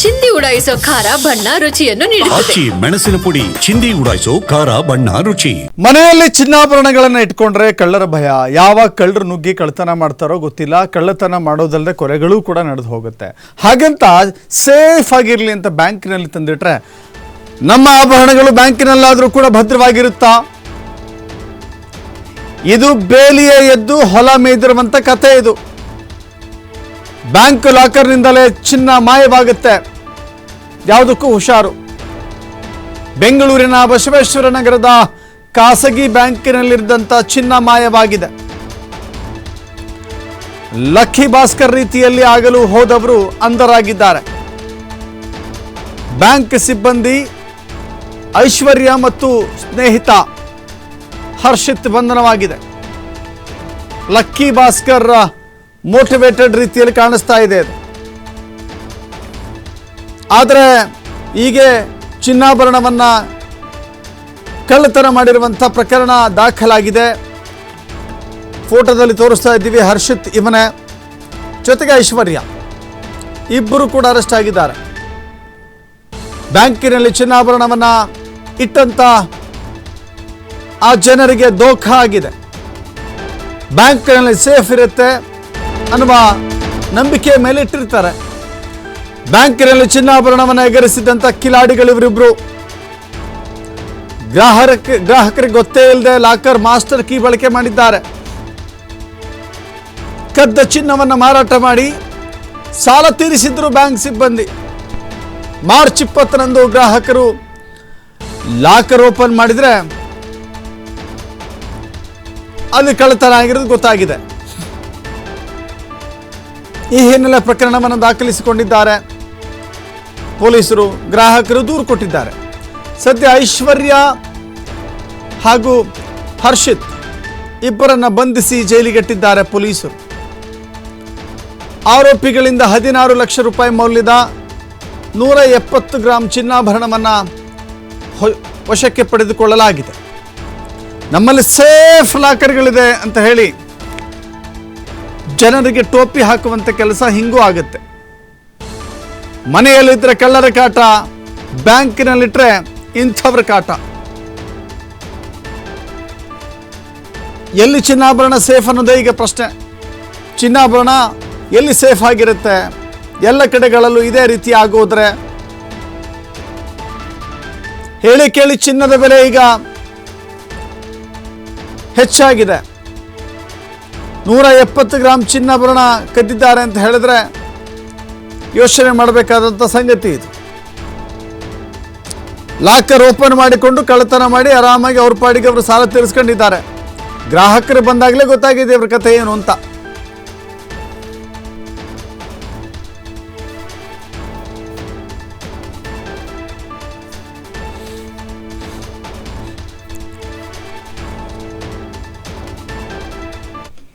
ಚಿಂದಿ ಉಡಾಯಿಸೋ ಖಾರ ಬಣ್ಣ ರುಚಿಯನ್ನು ನೀಡುತ್ತದೆ. ಮೆಣಸಿನ ಪುಡಿ ಚಿಂದಿ ಉಡಾಯಿಸೋ ಖಾರ ಬಣ್ಣ ರುಚಿ. ಮನೆಯಲ್ಲಿ ಚಿನ್ನಾಭರಣಗಳನ್ನ ಇಟ್ಕೊಂಡ್ರೆ ಕಳ್ಳರ ಭಯ. ಯಾವ ಕಳ್ಳರು ನುಗ್ಗಿ ಕಳ್ಳತನ ಮಾಡ್ತಾರೋ ಗೊತ್ತಿಲ್ಲ. ಕಳ್ಳತನ ಮಾಡೋದಲ್ಲದೆ ಕೊಲೆಗಳು ಕೂಡ ನಡೆದು ಹೋಗುತ್ತೆ. ಹಾಗಂತ ಸೇಫ್ ಆಗಿರ್ಲಿ ಅಂತ ಬ್ಯಾಂಕಿನಲ್ಲಿ ತಂದಿಟ್ರೆ ನಮ್ಮ ಆಭರಣಗಳು ಬ್ಯಾಂಕಿನಲ್ಲಾದ್ರೂ ಕೂಡ ಭದ್ರವಾಗಿರುತ್ತಾ? ಇದು ಬೇಲಿಯೇ ಎದ್ದು ಹೊಲ ಮೇದಿರುವಂತ ಕಥೆ. ಇದು ಬ್ಯಾಂಕ್ ಲಾಕರ್ನಿಂದಲೇ ಚಿನ್ನ ಮಾಯವಾಗುತ್ತೆ. ಯಾವುದಕ್ಕೂ ಹುಷಾರು. ಬೆಂಗಳೂರಿನ ಬಸವೇಶ್ವರ ನಗರದ ಖಾಸಗಿ ಬ್ಯಾಂಕಿನಲ್ಲಿದ್ದಂಥ ಚಿನ್ನ ಮಾಯವಾಗಿದೆ. ಲಕ್ಕಿ ಭಾಸ್ಕರ್ ರೀತಿಯಲ್ಲಿ ಆಗಲು ಹೋದವರು ಅಂಧರಾಗಿದ್ದಾರೆ. ಬ್ಯಾಂಕ್ ಸಿಬ್ಬಂದಿ ಐಶ್ವರ್ಯ ಮತ್ತು ಸ್ನೇಹಿತ ಹರ್ಷಿತ್ ಬಂಧನವಾಗಿದೆ. ಲಕ್ಕಿ ಭಾಸ್ಕರ್ ಮೋಟಿವೇಟೆಡ್ ರೀತಿಯಲ್ಲಿ ಕಾಣಿಸ್ತಾ ಇದೆ. ಆದರೆ ಹೀಗೆ ಚಿನ್ನಾಭರಣವನ್ನು ಕಳ್ಳತನ ಮಾಡಿರುವಂಥ ಪ್ರಕರಣ ದಾಖಲಾಗಿದೆ. ಫೋಟೋದಲ್ಲಿ ತೋರಿಸ್ತಾ ಇದ್ದೀವಿ. ಹರ್ಷಿತ್ ಇವನೇ, ಜೊತೆಗೆ ಐಶ್ವರ್ಯ ಇಬ್ಬರು ಕೂಡ ಅರೆಸ್ಟ್ ಆಗಿದ್ದಾರೆ. ಬ್ಯಾಂಕಿನಲ್ಲಿ ಚಿನ್ನಾಭರಣವನ್ನು ಇಟ್ಟಂತ ಆ ಜನರಿಗೆ ದೋಖ ಆಗಿದೆ. ಬ್ಯಾಂಕ್ನಲ್ಲಿ ಸೇಫ್ ಇರುತ್ತೆ ಅನ್ನುವ ನಂಬಿಕೆಯ ಮೇಲೆ ಇಟ್ಟಿರ್ತಾರೆ. ಬ್ಯಾಂಕಿನಲ್ಲಿ ಚಿನ್ನಾಭರಣವನ್ನು ಎಗರಿಸಿದಂಥ ಕಿಲಾಡಿಗಳಿವರಿಬ್ರು. ಗ್ರಾಹಕರಿಗೆ ಗೊತ್ತೇ ಇಲ್ಲದೆ ಲಾಕರ್ ಮಾಸ್ಟರ್ ಕೀ ಬಳಕೆ ಮಾಡಿದ್ದಾರೆ. ಕದ್ದ ಚಿನ್ನವನ್ನು ಮಾರಾಟ ಮಾಡಿ ಸಾಲ ತೀರಿಸಿದ್ರು ಬ್ಯಾಂಕ್ ಸಿಬ್ಬಂದಿ. ಮಾರ್ಚ್ 20ರಂದು ಗ್ರಾಹಕರು ಲಾಕರ್ ಓಪನ್ ಮಾಡಿದ್ರೆ ಅಲ್ಲಿ ಕಳ್ಳತನ ಆಗಿರೋದು ಗೊತ್ತಾಗಿದೆ. ಈ ಹಿನ್ನೆಲೆ ಪ್ರಕರಣವನ್ನು ದಾಖಲಿಸಿಕೊಂಡಿದ್ದಾರೆ ಪೊಲೀಸರು. ಗ್ರಾಹಕರು ದೂರು ಕೊಟ್ಟಿದ್ದಾರೆ. ಸದ್ಯ ಐಶ್ವರ್ಯ ಹಾಗೂ ಹರ್ಷಿತ್ ಇಬ್ಬರನ್ನ ಬಂಧಿಸಿ ಜೈಲಿಗಟ್ಟಿದ್ದಾರೆ ಪೊಲೀಸರು. ಆರೋಪಿಗಳಿಂದ 16 ಲಕ್ಷ ರೂಪಾಯಿ ಮೌಲ್ಯದ 170 ಗ್ರಾಂ ಚಿನ್ನಾಭರಣವನ್ನು ವಶಕ್ಕೆ ಪಡೆದುಕೊಳ್ಳಲಾಗಿದೆ. ನಮ್ಮಲ್ಲಿ ಸೇಫ್ ಲಾಕರ್ಗಳಿದೆ ಅಂತ ಹೇಳಿ ಜನರಿಗೆ ಟೋಪಿ ಹಾಕುವಂಥ ಕೆಲಸ ಹಿಂಗೂ ಆಗುತ್ತೆ. ಮನೆಯಲ್ಲಿದ್ದರೆ ಕಳ್ಳರ ಕಾಟ, ಬ್ಯಾಂಕಿನಲ್ಲಿಟ್ಟರೆ ಇಂಥವ್ರ ಕಾಟ. ಎಲ್ಲಿ ಚಿನ್ನಾಭರಣ ಸೇಫ್ ಅನ್ನೋದೇ ಈಗ ಪ್ರಶ್ನೆ. ಚಿನ್ನಾಭರಣ ಎಲ್ಲಿ ಸೇಫ್ ಆಗಿರುತ್ತೆ? ಎಲ್ಲ ಕಡೆಗಳಲ್ಲೂ ಇದೇ ರೀತಿ ಆಗೋದ್ರೆ ಹೇಳಿ ಕೇಳಿ ಚಿನ್ನದ ಬೆಲೆ ಈಗ ಹೆಚ್ಚಾಗಿದೆ. 170 ಗ್ರಾಂ ಚಿನ್ನಾಭರಣ ಕದ್ದಿದ್ದಾರೆ ಅಂತ ಹೇಳಿದ್ರೆ ಯೋಚನೆ ಮಾಡಬೇಕಾದಂಥ ಸಂಗತಿ ಇದು. ಲಾಕರ್ ಓಪನ್ ಮಾಡಿಕೊಂಡು ಕಳ್ಳತನ ಮಾಡಿ ಆರಾಮಾಗಿ ಅವ್ರ ಪಾಡಿಗೆ ಅವರು ಸಾಲ ತೀರಿಸ್ಕೊಂಡಿದ್ದಾರೆ. ಗ್ರಾಹಕರು ಬಂದಾಗಲೇ ಗೊತ್ತಾಗಿದೆ ಇವ್ರ ಕಥೆ ಏನು ಅಂತ.